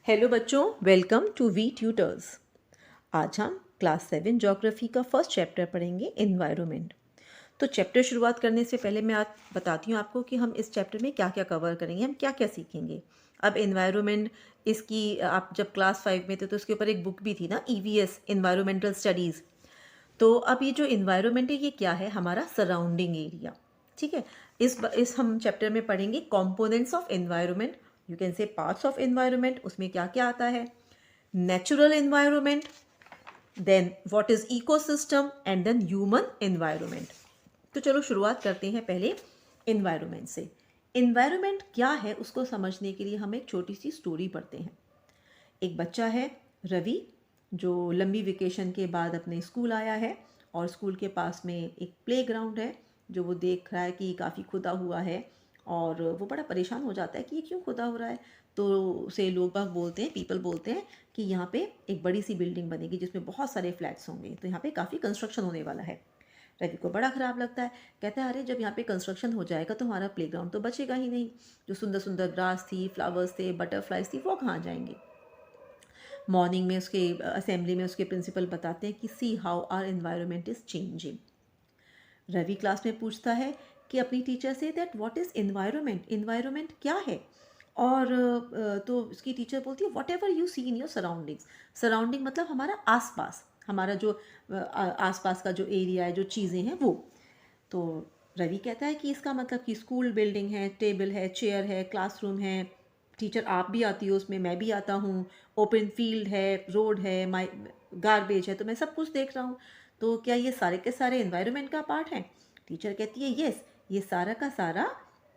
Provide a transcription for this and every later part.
Hello बच्चों, welcome to we tutors. आज हम क्लास 7 ज्योग्राफी का फर्स्ट चैप्टर पढ़ेंगे, एनवायरनमेंट। तो चैप्टर शुरुआत करने से पहले मैं आज बताती हूँ आपको कि हम इस चैप्टर में क्या क्या कवर करेंगे, हम क्या क्या सीखेंगे। अब एनवायरनमेंट, इसकी आप जब क्लास 5 में थे तो उसके ऊपर एक बुक भी थी ना, EVS एनवायरमेंटल स्टडीज़। तो अब ये जो इन्वायरमेंट है ये क्या है, हमारा सराउंडिंग एरिया। ठीक है, इस हम चैप्टर में पढ़ेंगे components of environment, you can say parts of environment, उसमें क्या क्या आता है, natural environment, then what is ecosystem and then human environment. तो चलो शुरुआत करते हैं पहले एनवायरनमेंट से। एनवायरनमेंट क्या है उसको समझने के लिए हम एक छोटी सी स्टोरी पढ़ते हैं। एक बच्चा है रवि, जो लंबी वेकेशन के बाद अपने स्कूल आया है और स्कूल के पास में एक प्लेग्राउंड है जो वो देख रहा है कि काफ़ी खुदा हुआ है और वो बड़ा परेशान हो जाता है कि ये क्यों खुदा हो रहा है। तो उसे लोग बाग बोलते हैं, पीपल बोलते हैं कि यहाँ पे एक बड़ी सी बिल्डिंग बनेगी जिसमें बहुत सारे फ्लैट्स होंगे, तो यहाँ पे काफ़ी कंस्ट्रक्शन होने वाला है। रवि को बड़ा ख़राब लगता है, कहता है अरे जब यहाँ पे कंस्ट्रक्शन हो जाएगा तो हमारा प्लेग्राउंड तो बचेगा ही नहीं, जो सुंदर सुंदर ग्रास थी, फ्लावर्स थे, बटरफ्लाइज थी, वो कहाँ जाएंगे। मॉर्निंग में उसके असेंबली में उसके प्रिंसिपल बताते हैं कि see how are environment is changing. Ravi class में पूछता है कि अपनी टीचर से that what is environment, environment क्या है। और तो उसकी टीचर बोलती है whatever you see in your surroundings. Surrounding मतलब हमारा आसपास, हमारा जो आसपास का जो एरिया है, जो चीज़ें हैं वो। तो रवि कहता है कि इसका मतलब कि स्कूल बिल्डिंग है, टेबल है, चेयर है, क्लासरूम है, टीचर आप भी आती हो उसमें, मैं भी आता हूँ, ओपन फील्ड है, रोड है, माई गार्बेज है, तो मैं सब कुछ देख रहा हूँ। तो क्या ये सारे के सारे एनवायरनमेंट का पार्ट है। टीचर कहती है यस, ये सारा का सारा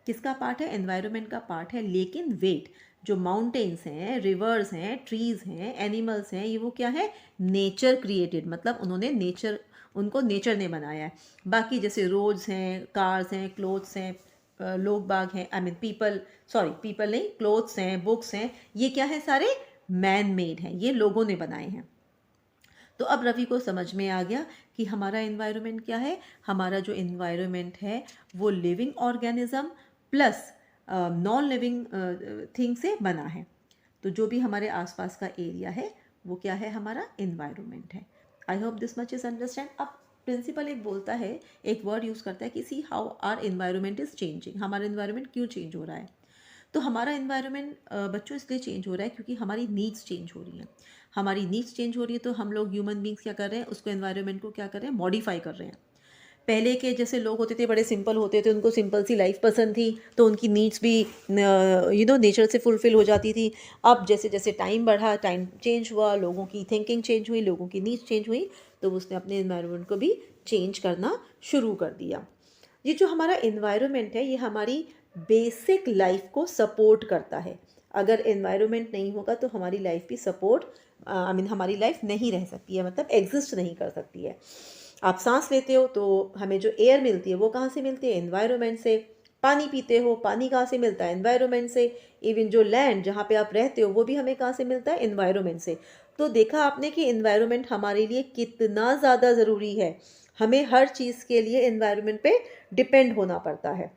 किसका पार्ट है, एनवायरनमेंट का पार्ट है। लेकिन वेट, जो माउंटेन्स हैं, रिवर्स हैं, ट्रीज़ हैं, एनिमल्स हैं, ये वो क्या है, नेचर क्रिएटेड, मतलब उन्होंने नेचर, उनको नेचर ने बनाया है। बाकी जैसे रोड्स हैं, कार्स हैं, क्लोथ्स हैं, लोग बाग हैं, I mean people, sorry people नहीं, क्लोथ्स हैं, बुक्स हैं, ये क्या है, सारे मैन मेड हैं, ये लोगों ने बनाए हैं। तो अब रवि को समझ में आ गया कि हमारा एनवायरनमेंट क्या है। हमारा जो एनवायरनमेंट है वो living organism plus non living thing से बना है। तो जो भी हमारे आसपास का एरिया है वो क्या है, हमारा एनवायरनमेंट है। I hope this much is understand. अब प्रिंसिपल एक बोलता है, एक वर्ड यूज़ करता है कि see how are environment is changing, हमारा एनवायरनमेंट क्यों चेंज हो रहा है। तो हमारा इन्वायरमेंट बच्चों इसलिए चेंज हो रहा है क्योंकि हमारी नीड्स चेंज हो रही हैं। हमारी नीड्स चेंज हो रही है तो हम लोग ह्यूमन बींग्स क्या कर रहे हैं, उसको एनवायरनमेंट को क्या कर रहे हैं, मॉडिफाई कर रहे हैं। पहले के जैसे लोग होते थे, बड़े सिंपल होते थे, उनको सिंपल सी लाइफ पसंद थी, तो उनकी नीड्स भी नेचर से फुलफिल हो जाती थी। अब जैसे जैसे टाइम बढ़ा, टाइम चेंज हुआ, लोगों की थिंकिंग चेंज हुई, लोगों की नीड्स चेंज हुई, तो उसने अपने इन्वायरमेंट को भी चेंज करना शुरू कर दिया। ये जो हमारा इन्वायरमेंट है ये हमारी बेसिक लाइफ को सपोर्ट करता है। अगर इन्वायरमेंट नहीं होगा तो हमारी लाइफ भी सपोर्ट, आई मीन हमारी लाइफ नहीं रह सकती है, मतलब एग्जिस्ट नहीं कर सकती है। आप सांस लेते हो तो हमें जो एयर मिलती है वो कहाँ से मिलती है, एनवायरनमेंट से। पानी पीते हो, पानी कहाँ से मिलता है, एनवायरनमेंट से। इवन जो लैंड जहाँ पे आप रहते हो वो भी हमें कहाँ से मिलता है, एनवायरनमेंट से। तो देखा आपने कि एनवायरनमेंट हमारे लिए कितना ज़्यादा ज़रूरी है। हमें हर चीज़ के लिए एनवायरनमेंट पे डिपेंड होना पड़ता है।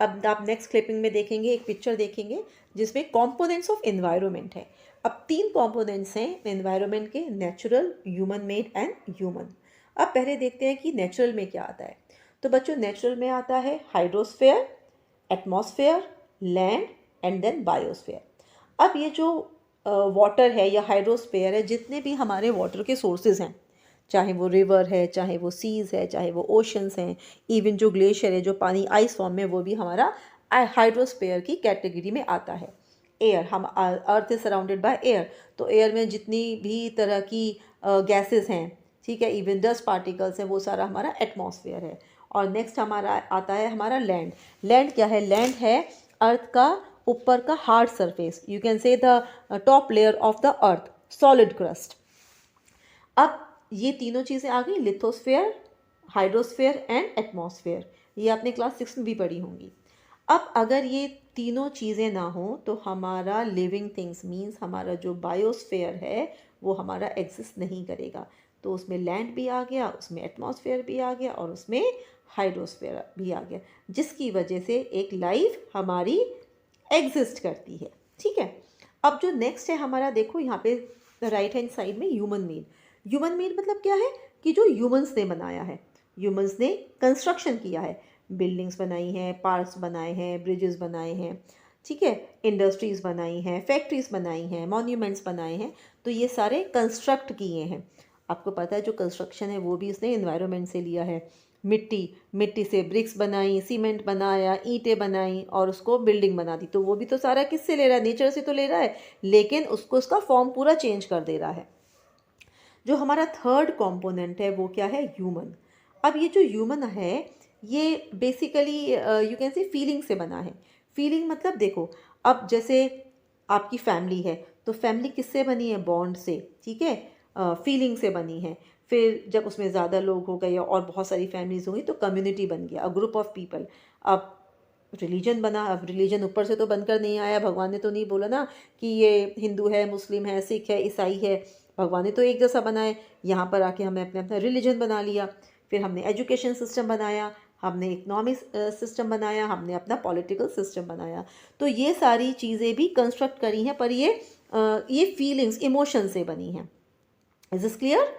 अब आप नेक्स्ट क्लिपिंग में देखेंगे, एक पिक्चर देखेंगे जिसमें कंपोनेंट्स ऑफ एनवायरनमेंट है। अब 3 कंपोनेंट्स हैं एनवायरनमेंट के, natural, human made and human. अब पहले देखते हैं कि नेचुरल में क्या आता है। तो बच्चों नेचुरल में आता है hydrosphere, atmosphere, land and then biosphere. अब ये जो वाटर है या हाइड्रोस्फेयर है, जितने भी हमारे वाटर के सोर्सेज हैं, चाहे वो रिवर है, चाहे वो सीज़ है, चाहे वो ओशंस हैं, इवन जो ग्लेशियर है, जो पानी आइस फॉर्म में, वो भी हमारा हाइड्रोस्फेयर की कैटेगरी में आता है। एयर, हम earth is surrounded by air, तो एयर में जितनी भी तरह की गैसेस हैं, ठीक है, इवन डस्ट पार्टिकल्स हैं, वो सारा हमारा एटमॉस्फेयर है। और नेक्स्ट हमारा आता है हमारा लैंड। लैंड क्या है, लैंड है अर्थ का ऊपर का हार्ड सरफेस, यू कैन से the top layer of the earth, solid crust. अब ये तीनों चीज़ें आ गई, लिथोस्फेयर, हाइड्रोस्फेयर एंड एटमॉस्फेयर। ये आपने क्लास 6 में भी पढ़ी होंगी। अब अगर ये तीनों चीज़ें ना हो तो हमारा लिविंग थिंग्स मीन्स हमारा जो बायोस्फेयर है वो हमारा एग्जिस्ट नहीं करेगा। तो उसमें लैंड भी आ गया, उसमें एटमॉस्फेयर भी आ गया और उसमें हाइड्रोस्फेयर भी आ गया, जिसकी वजह से एक लाइफ हमारी एग्जिस्ट करती है। ठीक है, अब जो नेक्स्ट है हमारा, देखो यहाँ पे राइट हैंड साइड में ह्यूमन मेड। ह्यूमन मेड मतलब क्या है कि जो ह्यूमंस ने बनाया है, ह्यूमंस ने कंस्ट्रक्शन किया है, बिल्डिंग्स बनाई हैं, पार्क्स बनाए हैं, ब्रिजेस बनाए हैं, ठीक है, इंडस्ट्रीज़ बनाई हैं, फैक्ट्रीज बनाई हैं, मॉन्यूमेंट्स बनाए हैं, तो ये सारे कंस्ट्रक्ट किए हैं। आपको पता है जो कंस्ट्रक्शन है वो भी उसने एनवायरनमेंट से लिया है। मिट्टी से ब्रिक्स बनाई, सीमेंट बनाया, ईंटें बनाई और उसको बिल्डिंग बना दी, तो वो भी तो सारा किससे ले रहा है, नेचर से तो ले रहा है, लेकिन उसको उसका फॉर्म पूरा चेंज कर दे रहा है। जो हमारा थर्ड कंपोनेंट है वो क्या है, ह्यूमन। अब ये जो ह्यूमन है ये बेसिकली यू कैन से फीलिंग से बना है। फीलिंग मतलब देखो, अब जैसे आपकी फैमिली है तो फैमिली किससे बनी है, बॉन्ड से, ठीक है, फीलिंग से बनी है। फिर जब उसमें ज़्यादा लोग हो गए और बहुत सारी फैमिलीज होंगी तो कम्युनिटी बन गया, अ ग्रुप ऑफ पीपल। अब रिलीजन बना, अब रिलीजन ऊपर से तो बनकर नहीं आया, भगवान ने तो नहीं बोला ना कि ये हिंदू है, मुस्लिम है, सिख है, ईसाई है, भगवान ने तो एक जैसा बनाए। यहाँ पर आके हमने अपने अपना रिलीजन बना लिया, फिर हमने एजुकेशन सिस्टम बनाया, हमने इकोनॉमिक सिस्टम बनाया, हमने अपना पॉलिटिकल सिस्टम बनाया। तो ये सारी चीज़ें भी कंस्ट्रक्ट करी हैं, पर ये फीलिंग्स, इमोशन से बनी हैं। Is this clear?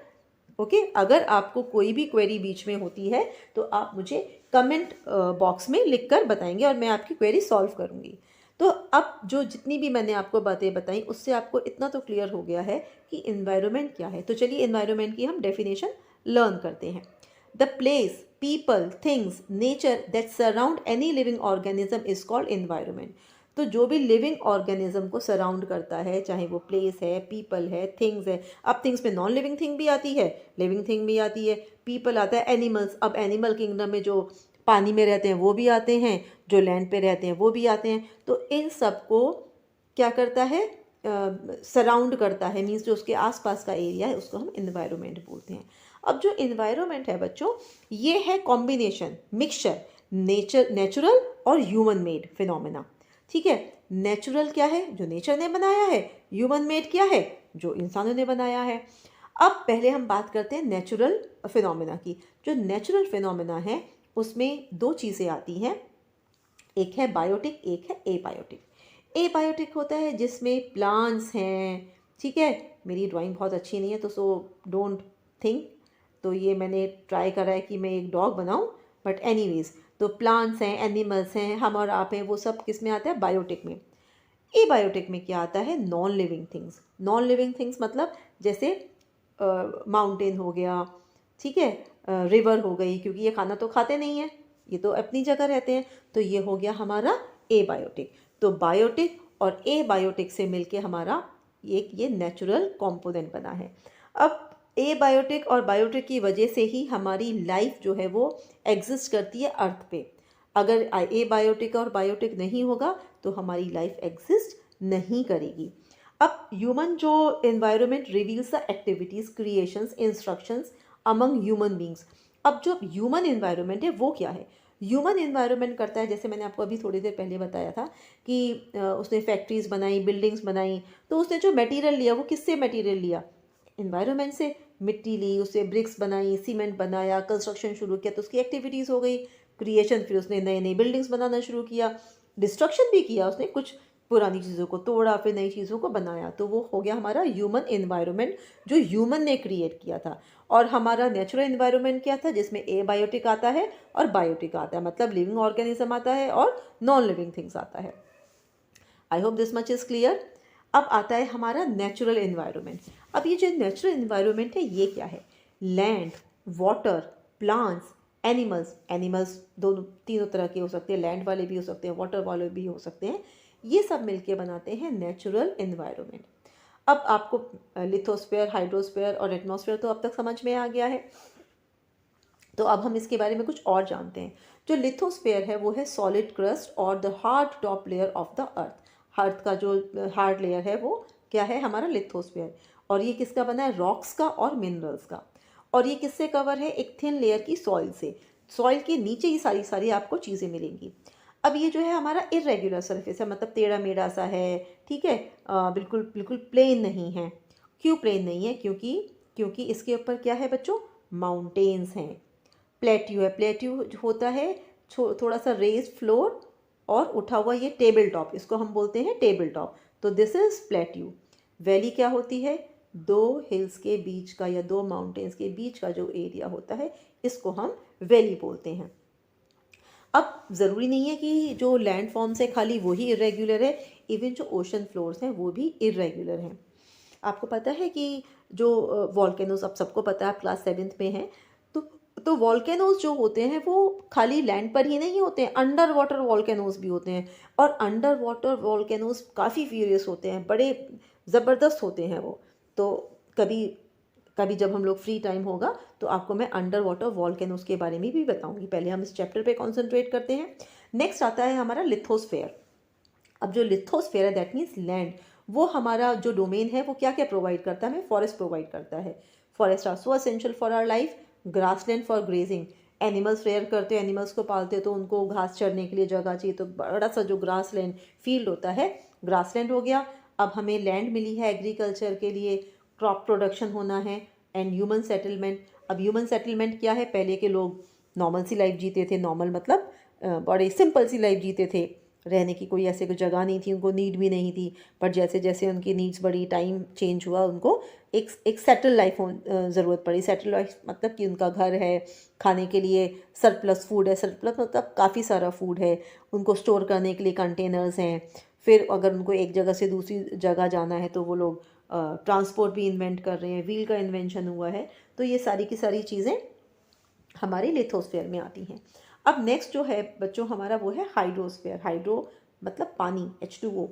ओके, अगर आपको कोई भी क्वेरी बीच में होती है तो आप मुझे कमेंट बॉक्स में लिखकर बताएंगे और मैं आपकी क्वेरी सॉल्व करूंगी। तो अब जो जितनी भी मैंने आपको बातें बताई उससे आपको इतना तो क्लियर हो गया है कि एनवायरनमेंट क्या है। तो चलिए एनवायरनमेंट की हम डेफिनेशन लर्न करते हैं। The place, people, things, nature that surround any living organism is called environment. तो जो भी लिविंग ऑर्गेनिज्म को सराउंड करता है, चाहे वो प्लेस है, पीपल है, थिंग्स है। अब थिंग्स में नॉन लिविंग थिंग भी आती है, लिविंग थिंग भी आती है, पीपल आता है, एनिमल्स, अब एनिमल किंगडम में जो पानी में रहते हैं वो भी आते हैं, जो लैंड पे रहते हैं वो भी आते हैं। तो इन सब को क्या करता है, सराउंड करता है, मीन्स जो उसके आसपास का एरिया है उसको हम एनवायरनमेंट बोलते हैं। अब जो एनवायरनमेंट है बच्चों, ये है कॉम्बिनेशन, मिक्सचर, नेचुरल और ह्यूमन मेड फिनोमेना। ठीक है, नेचुरल क्या है, जो नेचर ने बनाया है, ह्यूमन मेड क्या है, जो इंसानों ने बनाया है। अब पहले हम बात करते हैं नेचुरल फिनोमेना की। जो नेचुरल फिनोमेना है उसमें दो चीज़ें आती हैं, एक है बायोटिक, एक है एबायोटिक। एबायोटिक होता है जिसमें प्लांट्स हैं, ठीक है, मेरी ड्राइंग बहुत अच्छी नहीं है तो सो डोंट थिंक, तो ये मैंने ट्राई करा है कि मैं एक डॉग बनाऊं, बट एनीवेज, तो प्लांट्स हैं, एनिमल्स हैं, हम और आप हैं, वो सब किस में आता है, बायोटिक में। एबायोटिक में क्या आता है, non living things. Non living things मतलब जैसे माउंटेन हो गया, ठीक है, रिवर हो गई, क्योंकि ये खाना तो खाते नहीं है, ये तो अपनी जगह रहते हैं, तो ये हो गया हमारा एबायोटिक। तो बायोटिक और एबायोटिक से मिलके हमारा एक ये नेचुरल कंपोनेंट बना है। अब एबायोटिक और बायोटिक की वजह से ही हमारी लाइफ जो है वो एग्जिस्ट करती है अर्थ पे। अगर एबायोटिक और बायोटिक नहीं होगा तो हमारी लाइफ एग्जिस्ट नहीं करेगी। अब ह्यूमन जो environment reveals the activities, creations, instructions among human beings. अब जो ह्यूमन एनवायरनमेंट है वो क्या है, ह्यूमन एनवायरनमेंट करता है, जैसे मैंने आपको अभी थोड़ी देर पहले बताया था कि उसने फैक्ट्रीज बनाई, बिल्डिंग्स बनाई, तो उसने जो मटेरियल लिया वो किससे मटेरियल लिया, एनवायरनमेंट से। मिट्टी ली, उससे ब्रिक्स बनाई, सीमेंट बनाया, कंस्ट्रक्शन शुरू किया, तो उसकी एक्टिविटीज़ हो गई। क्रिएशन, फिर उसने नई नई बिल्डिंग्स बनाना शुरू किया। डिस्ट्रक्शन भी किया उसने, कुछ पुरानी चीज़ों को तोड़ा, फिर नई चीज़ों को बनाया, तो वो हो गया हमारा ह्यूमन एनवायरनमेंट जो ह्यूमन ने क्रिएट किया था। और हमारा नेचुरल एनवायरनमेंट क्या था, जिसमें एबायोटिक आता है और बायोटिक आता है, मतलब लिविंग ऑर्गेनिज्म आता है और नॉन लिविंग थिंग्स आता है। I hope this much is clear. अब आता है हमारा नेचुरल एनवायरनमेंट। अब ये जो नेचुरल एनवायरनमेंट है ये क्या है, land, water, plants, animals. Animals दोनों तीनों तरह के हो सकते हैं, लैंड वाले भी हो सकते हैं, वाटर वाले भी हो सकते हैं, ये सब मिलके बनाते हैं नेचुरल एनवायरनमेंट। अब आपको लिथोस्फीयर, हाइड्रोस्फीयर और एटमॉस्फेयर तो अब तक समझ में आ गया है, तो अब हम इसके बारे में कुछ और जानते हैं। जो लिथोस्फीयर है वो है सॉलिड क्रस्ट और the hard top layer of the earth. Earth का जो हार्ड लेयर है वो क्या है, हमारा लिथोस्फीयर। और ये किसका बना है, रॉक्स का और मिनरल्स का। और ये किससे कवर है, एक थिन लेयर की सॉइल से। सॉइल के नीचे ही सारी सारी आपको चीज़ें मिलेंगी। अब ये जो है हमारा इरेगुलर सरफेस है, मतलब टेढ़ा मेढ़ा सा है, ठीक है, बिल्कुल बिल्कुल प्लेन नहीं है। क्यों प्लेन नहीं है, क्योंकि इसके ऊपर क्या है बच्चों, माउंटेन्स हैं। प्लेट्यू है, प्लेट्यू होता है थोड़ा सा रेज फ्लोर और उठा हुआ ये टेबल टॉप, इसको हम बोलते हैं टेबल टॉप। तो दिस इज़ प्लेट्यू। वैली क्या होती है? दो हिल्स के बीच का या दो माउंटेन्स के बीच का जो एरिया होता है, इसको हम वैली बोलते हैं। अब ज़रूरी नहीं है कि जो लैंड फॉर्म्स है खाली वही इरेग्युलर है, इवन जो ओशन फ्लोर्स हैं वो भी इरेग्युलर हैं। आपको पता है कि जो वॉल्केनोज, अब सबको पता है, आप क्लास 7th में हैं, तो वॉल्केनोज जो होते हैं वो खाली लैंड पर ही नहीं होते हैं, अंडर वाटर वॉल्केनोज भी होते हैं। और अंडर वाटर वॉल्केनोज काफ़ी फ्यूरियस होते हैं, बड़े ज़बरदस्त होते हैं वो। तो कभी कभी जब हम लोग फ्री टाइम होगा तो आपको मैं अंडर वाटर वॉल्केनोज के बारे में भी बताऊंगी। पहले हम इस चैप्टर पे कॉन्सेंट्रेट करते हैं। नेक्स्ट आता है हमारा लिथोस्फेयर। अब जो लिथोस्फेयर है दैट मीन्स लैंड, वो हमारा जो डोमेन है वो क्या क्या प्रोवाइड करता है? हमें फॉरेस्ट प्रोवाइड करता है। Forest are so essential for our life. Grassland for grazing, animals rear करते हो, एनिमल्स को पालते हो तो उनको घास चरने के लिए जगह चाहिए, तो बड़ा सा जो ग्रासलैंड फील्ड होता है, ग्रासलैंड हो गया। अब हमें लैंड मिली है एग्रीकल्चर के लिए, क्रॉप प्रोडक्शन होना है। And human settlement. अब ह्यूमन सेटलमेंट क्या है? पहले के लोग नॉर्मल सी लाइफ जीते थे, नॉर्मल मतलब बड़े सिंपल सी लाइफ जीते थे, रहने की कोई ऐसे कोई जगह नहीं थी, उनको नीड भी नहीं थी। पर जैसे जैसे उनकी नीड्स बढ़ी, टाइम चेंज हुआ, उनको एक सेटल लाइफ ज़रूरत पड़ी। सेटल लाइफ मतलब कि उनका घर है, खाने के लिए सरप्लस फूड है, सरप्लस मतलब काफ़ी सारा फूड है, उनको स्टोर करने के लिए कंटेनर्स हैं। फिर अगर उनको एक जगह से दूसरी जगह जाना है तो वो लोग ट्रांसपोर्ट भी इन्वेंट कर रहे हैं, व्हील का इन्वेंशन हुआ है। तो ये सारी की सारी चीज़ें हमारी लिथोस्फेयर में आती हैं। अब नेक्स्ट जो है बच्चों हमारा वो है हाइड्रोस्फेयर। हाइड्रो मतलब पानी, H2O।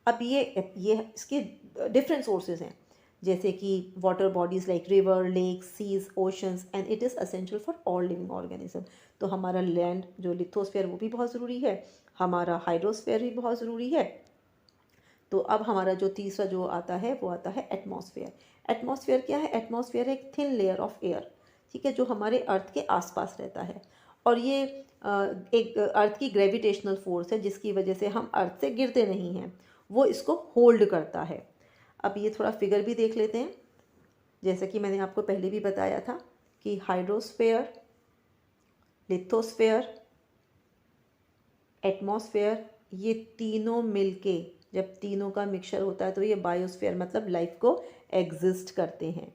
अब ये इसके डिफरेंट सोर्सेज हैं, जैसे कि water bodies like river, lake, seas, oceans, and it is essential for all living organism. तो हमारा लैंड जो लिथोस्फेयर वो भी बहुत ज़रूरी है, हमारा हाइड्रोस्फेयर भी बहुत ज़रूरी है। तो अब हमारा जो तीसरा जो आता है वो आता है एटमॉस्फेयर। एटमॉस्फेयर क्या है? एटमॉस्फेयर एक थिन लेयर ऑफ एयर, ठीक है, जो हमारे अर्थ के आसपास रहता है। और ये एक अर्थ की ग्रेविटेशनल फोर्स है जिसकी वजह से हम अर्थ से गिरते नहीं हैं, वो इसको होल्ड करता है। अब ये थोड़ा फिगर भी देख लेते हैं। जैसा कि मैंने आपको पहले भी बताया था कि हाइड्रोस्फेयर, लिथोस्फेयर, एटमॉस्फेयर, ये तीनों मिलके जब तीनों का मिक्सचर होता है तो ये बायोस्फेयर मतलब लाइफ को एग्जिस्ट करते हैं।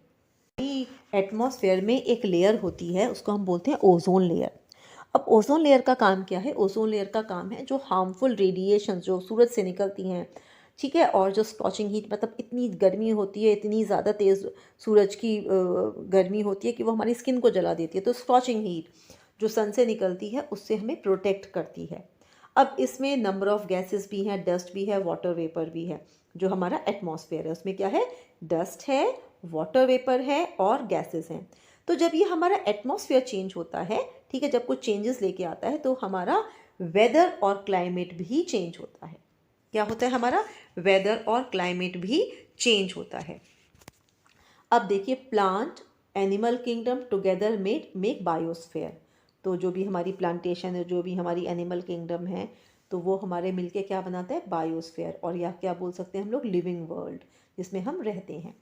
एटमॉस्फेयर में एक लेयर होती है, उसको हम बोलते हैं ओजोन लेयर। अब ओजोन लेयर का काम क्या है? ओजोन लेयर का काम है जो हार्मफुल रेडिएशन जो सूरज से निकलती हैं, ठीक है, और जो स्कॉचिंग हीट मतलब इतनी गर्मी होती है, इतनी ज़्यादा तेज़ सूरज की गर्मी होती है कि वो हमारी स्किन को जला देती है। तो स्कॉचिंग हीट जो सन से निकलती है उससे हमें प्रोटेक्ट करती है। अब इसमें नंबर ऑफ़ गैसेस भी हैं, डस्ट भी है, वाटर वेपर भी है। जो हमारा एटमॉस्फेयर है उसमें क्या है? डस्ट है, वाटर वेपर है और गैसेस हैं। तो जब ये हमारा एटमॉस्फेयर चेंज होता है, ठीक है, जब कुछ चेंजेस लेके आता है तो हमारा वेदर और क्लाइमेट भी चेंज होता है। क्या होता है? हमारा वेदर और क्लाइमेट भी चेंज होता है। अब देखिए, plant animal kingdom together make biosphere. तो जो भी हमारी प्लांटेशन है, जो भी हमारी एनिमल किंगडम है, तो वो हमारे मिलके क्या बनाता है? बायोस्फेयर। और या क्या बोल सकते हैं हम लोग? लिविंग वर्ल्ड, जिसमें हम रहते हैं।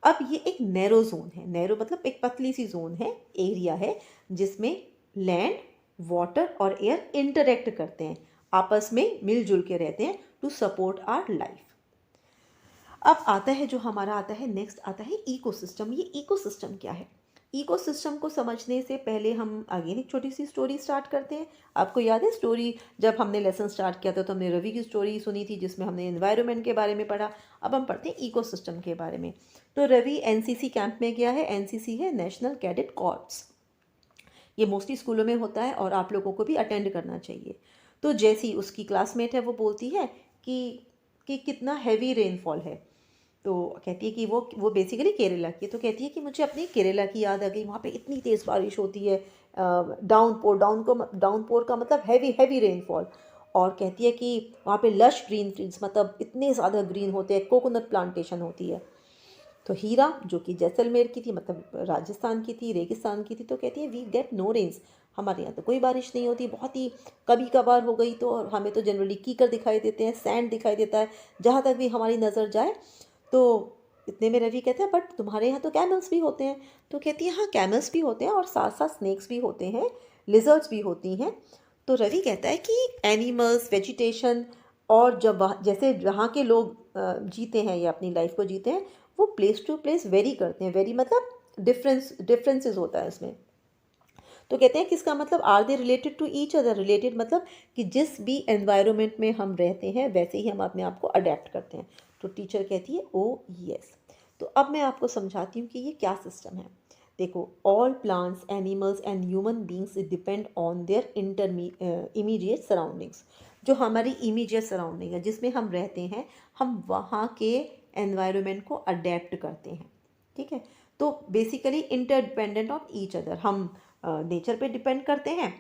अब ये एक नैरो जोन है। नैरो मतलब एक पतली सी जोन है, एरिया है, जिसमें लैंड, वाटर और एयर इंटरेक्ट करते हैं, आपस में मिलजुल के रहते हैं टू सपोर्ट आवर लाइफ। अब आता है जो हमारा आता है नेक्स्ट, आता है इकोसिस्टम। ये इकोसिस्टम क्या है? इकोसिस्टम को समझने से पहले हम अगेन एक छोटी सी स्टोरी स्टार्ट करते हैं। आपको याद है स्टोरी, जब हमने लेसन स्टार्ट किया था तो हमने रवि की स्टोरी सुनी थी जिसमें हमने एनवायरनमेंट के बारे में पढ़ा। अब हम पढ़ते हैं इकोसिस्टम के बारे में। तो रवि एनसीसी कैंप में गया है। एनसीसी है नेशनल कैडेट कॉर्प्स। ये मोस्टली स्कूलों में होता है और आप लोगों को भी अटेंड करना चाहिए। तो जैसी उसकी क्लासमेट है वो बोलती है कि कितना हैवी रेनफॉल है। तो कहती है कि वो बेसिकली केरला की है। तो कहती है कि मुझे अपनी केरला की याद आ गई, वहाँ पे इतनी तेज़ बारिश होती है, डाउनपोर का मतलब हैवी हैवी रेनफॉल। और कहती है कि वहाँ पे लश ग्रीन फील्ड्स मतलब इतने ज़्यादा ग्रीन होते हैं, कोकोनट प्लांटेशन होती है। तो हीरा जो कि जैसलमेर की थी, मतलब राजस्थान की थी, रेगिस्तान की थी, तो कहती है वी गेट नो रेन्स, हमारे यहाँ तो कोई बारिश नहीं होती, बहुत ही कभी कभार हो गई तो, और हमें तो जनरली कीकर दिखाई देते हैं, सैंड दिखाई देता है जहाँ तक भी हमारी नज़र जाए। तो इतने में रवि कहते हैं बट तुम्हारे यहाँ तो कैमल्स भी होते हैं। तो कहती है हाँ कैमल्स भी होते हैं और साथ साथ स्नेक्स भी होते हैं, लिजर्ड्स भी होती हैं। तो रवि कहता है कि एनिमल्स, वेजिटेशन और जब वहाँ जैसे जहाँ के लोग जीते हैं या अपनी लाइफ को जीते हैं, वो प्लेस टू प्लेस वेरी करते हैं। वेरी मतलब डिफरेंसेस होता है इसमें। तो कहते हैं कि इसका मतलब are they related to each other, related मतलब कि जिस भी एनवायरनमेंट में हम रहते हैं वैसे ही हम अपने आप को अडेप्ट करते हैं। तो टीचर कहती है ओ यस। तो अब मैं आपको समझाती हूँ कि ये क्या सिस्टम है। देखो, all plants, animals and human beings depend on their immediate surroundings. जो हमारी इमीडिएट सराउंडिंग है जिसमें हम रहते हैं, हम वहाँ के एनवायरनमेंट को अडेप्ट करते हैं। ठीक है, तो basically interdependent on each other, हम नेचर पे डिपेंड करते हैं,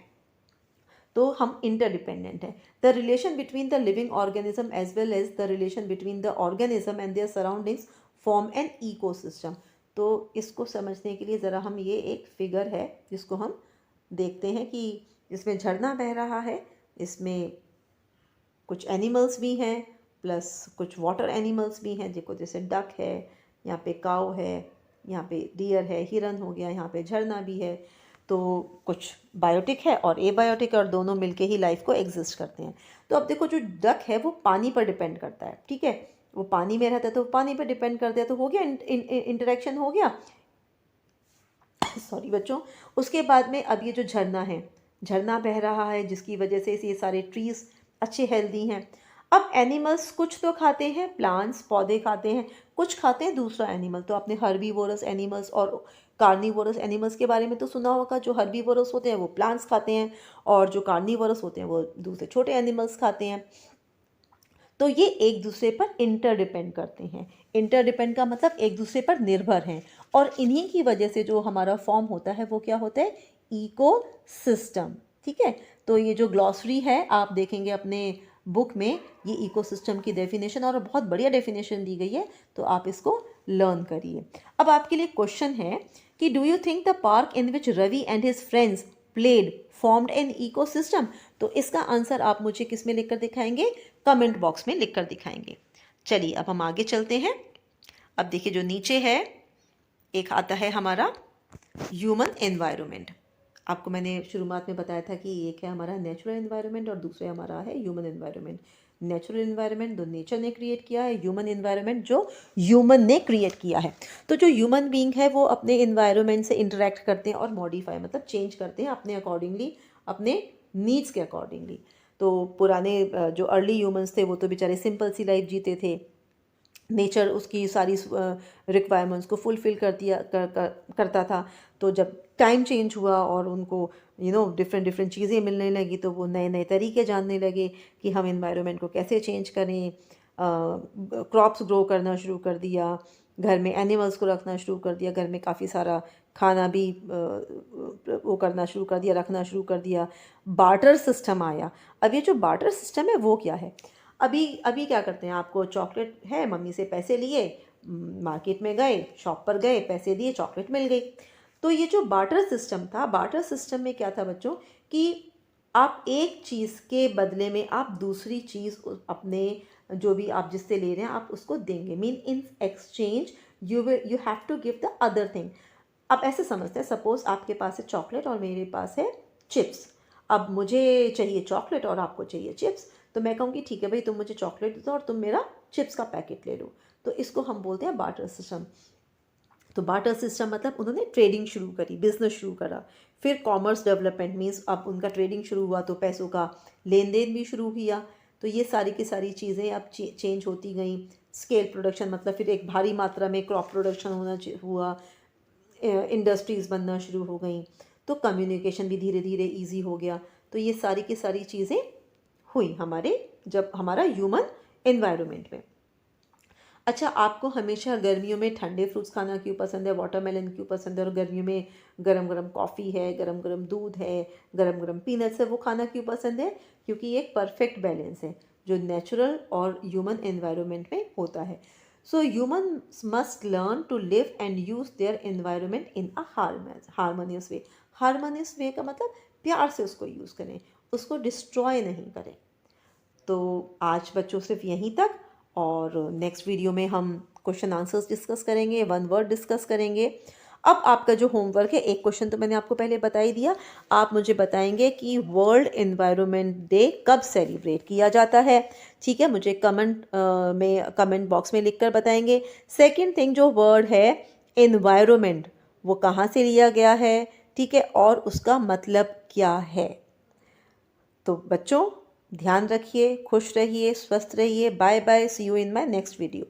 तो हम इंटरडिपेंडेंट हैं। The relation between the living organism as well as the relation between the organism and their surroundings form an ecosystem. तो इसको समझने के लिए ज़रा हम ये एक फिगर है जिसको हम देखते हैं कि इसमें झरना बह रहा है, इसमें कुछ एनिमल्स भी हैं प्लस कुछ वाटर एनिमल्स भी हैं, देखो जैसे डक है, यहाँ पे काऊ है, यहाँ पे डियर है, हिरन हो गया, यहाँ पे झरना भी है। तो कुछ बायोटिक है और एबायोटिक, और दोनों मिलके ही लाइफ को एग्जिस्ट करते हैं। तो अब देखो, जो डक है वो पानी पर डिपेंड करता है। ठीक है, वो पानी में रहता है तो पानी पर डिपेंड करता है, तो हो गया इंटरेक्शन हो गया। सॉरी बच्चों। उसके बाद में अब ये जो झरना है, झरना बह रहा है जिसकी वजह से ये सारे ट्रीज अच्छे हेल्दी हैं। अब एनिमल्स कुछ तो खाते हैं, प्लांट्स पौधे खाते हैं, कुछ खाते हैं दूसरा एनिमल। तो आपने हर्बीवोरस एनिमल्स और कार्निवोरस एनिमल्स के बारे में तो सुना होगा। जो हर्बीवोरस होते हैं वो प्लांट्स खाते हैं, और जो कार्निवोरस होते हैं वो दूसरे छोटे एनिमल्स खाते हैं। तो ये एक दूसरे पर इंटरडिपेंड करते हैं। इंटरडिपेंड का मतलब एक दूसरे पर निर्भर हैं, और इन्हीं की वजह से जो हमारा फॉर्म होता है वो क्या होता है, इकोसिस्टम। ठीक है, तो ये जो ग्लॉसरी है आप देखेंगे अपने बुक में, ये इकोसिस्टम की डेफिनेशन, और बहुत बढ़िया डेफिनेशन दी गई है, तो आप इसको लर्न करिए। अब आपके लिए क्वेश्चन है कि do you think the park in which Ravi and his friends played formed an ecosystem? तो इसका आंसर आप मुझे किस में लिखकर दिखाएंगे, कमेंट बॉक्स में लिखकर दिखाएंगे। चलिए अब हम आगे चलते हैं। अब देखिए जो नीचे है, एक आता है हमारा ह्यूमन एनवायरनमेंट। आपको मैंने शुरुआत में बताया था कि एक है हमारा नेचुरल एनवायरनमेंट और दूसरा हमारा है ह्यूमन एनवायरनमेंट। नेचुरल एनवायरनमेंट जो नेचर ने क्रिएट किया है, ह्यूमन एनवायरनमेंट जो ह्यूमन ने क्रिएट किया है। तो जो ह्यूमन बीइंग है वो अपने एनवायरनमेंट से इंटरेक्ट करते हैं और मॉडिफाई मतलब चेंज करते हैं अपने अकॉर्डिंगली, अपने नीड्स के अकॉर्डिंगली। तो पुराने जो अर्ली ह्यूमंस थे वो तो बेचारे सिंपल सी लाइफ जीते थे, नेचर उसकी सारी रिक्वायरमेंट्स को फुलफ़िल करता था। तो जब टाइम चेंज हुआ और उनको डिफरेंट चीज़ें मिलने लगी, तो वो नए नए तरीके जानने लगे कि हम एनवायरनमेंट को कैसे चेंज करें। क्रॉप्स ग्रो करना शुरू कर दिया, घर में एनिमल्स को रखना शुरू कर दिया, घर में काफ़ी सारा खाना भी वो करना शुरू कर दिया, रखना शुरू कर दिया। बार्टर सिस्टम आया। अब ये जो बार्टर सिस्टम है वो क्या है, अभी अभी क्या करते हैं, आपको चॉकलेट है, मम्मी से पैसे लिए, मार्केट में गए, शॉप पर गए, पैसे दिए, चॉकलेट मिल गई। तो ये जो बार्टर सिस्टम था, बार्टर सिस्टम में क्या था बच्चों कि आप एक चीज़ के बदले में आप दूसरी चीज़ अपने जो भी आप जिससे ले रहे हैं आप उसको देंगे। Mean in exchange you have to give the other thing. अब ऐसे समझते हैं, सपोज आपके पास है चॉकलेट और मेरे पास है चिप्स। अब मुझे चाहिए चॉकलेट और आपको चाहिए चिप्स, तो मैं कहूँगी ठीक है भाई, तुम मुझे चॉकलेट दो और तुम मेरा चिप्स का पैकेट ले लो। तो इसको हम बोलते हैं बार्टर सिस्टम। तो बार्टर सिस्टम मतलब उन्होंने ट्रेडिंग शुरू करी, बिजनेस शुरू करा। फिर कॉमर्स डेवलपमेंट मीन्स अब उनका ट्रेडिंग शुरू हुआ तो पैसों का लेन देन भी शुरू किया। तो ये सारी की सारी चीज़ें अब चेंज होती गई। स्केल प्रोडक्शन मतलब फिर एक भारी मात्रा में क्रॉप प्रोडक्शन हुआ, इंडस्ट्रीज़ बनना शुरू हो गई, तो कम्युनिकेशन भी धीरे धीरे ईजी हो गया। तो ये सारी की सारी चीज़ें हुई हमारे जब हमारा ह्यूमन एनवायरनमेंट में। अच्छा, आपको हमेशा गर्मियों में ठंडे फ्रूट्स खाना क्यों पसंद है, वाटरमेलन क्यों पसंद है, और गर्मियों में गरम गरम कॉफ़ी है, गरम गरम दूध है, गरम गरम पीनट्स है, वो खाना क्यों पसंद है? क्योंकि ये एक परफेक्ट बैलेंस है जो नेचुरल और ह्यूमन एनवायरनमेंट में होता है। So humans must learn to live and use their environment in a harmonious way. Harmonious way का मतलब प्यार से उसको यूज़ करें, उसको डिस्ट्रॉय नहीं करें। तो आज बच्चों सिर्फ यहीं तक, और नेक्स्ट वीडियो में हम क्वेश्चन आंसर्स डिस्कस करेंगे, वन वर्ड डिस्कस करेंगे। अब आपका जो होमवर्क है, एक क्वेश्चन तो मैंने आपको पहले बता ही दिया, आप मुझे बताएंगे कि वर्ल्ड एनवायरनमेंट डे कब सेलिब्रेट किया जाता है। ठीक है, मुझे कमेंट बॉक्स में लिखकर बताएंगे। सेकंड थिंग, जो वर्ड है एनवायरनमेंट, वो कहाँ से लिया गया है, ठीक है, और उसका मतलब क्या है। तो बच्चों, ध्यान रखिए, खुश रहिए, स्वस्थ रहिए। Bye bye, see you in my next video.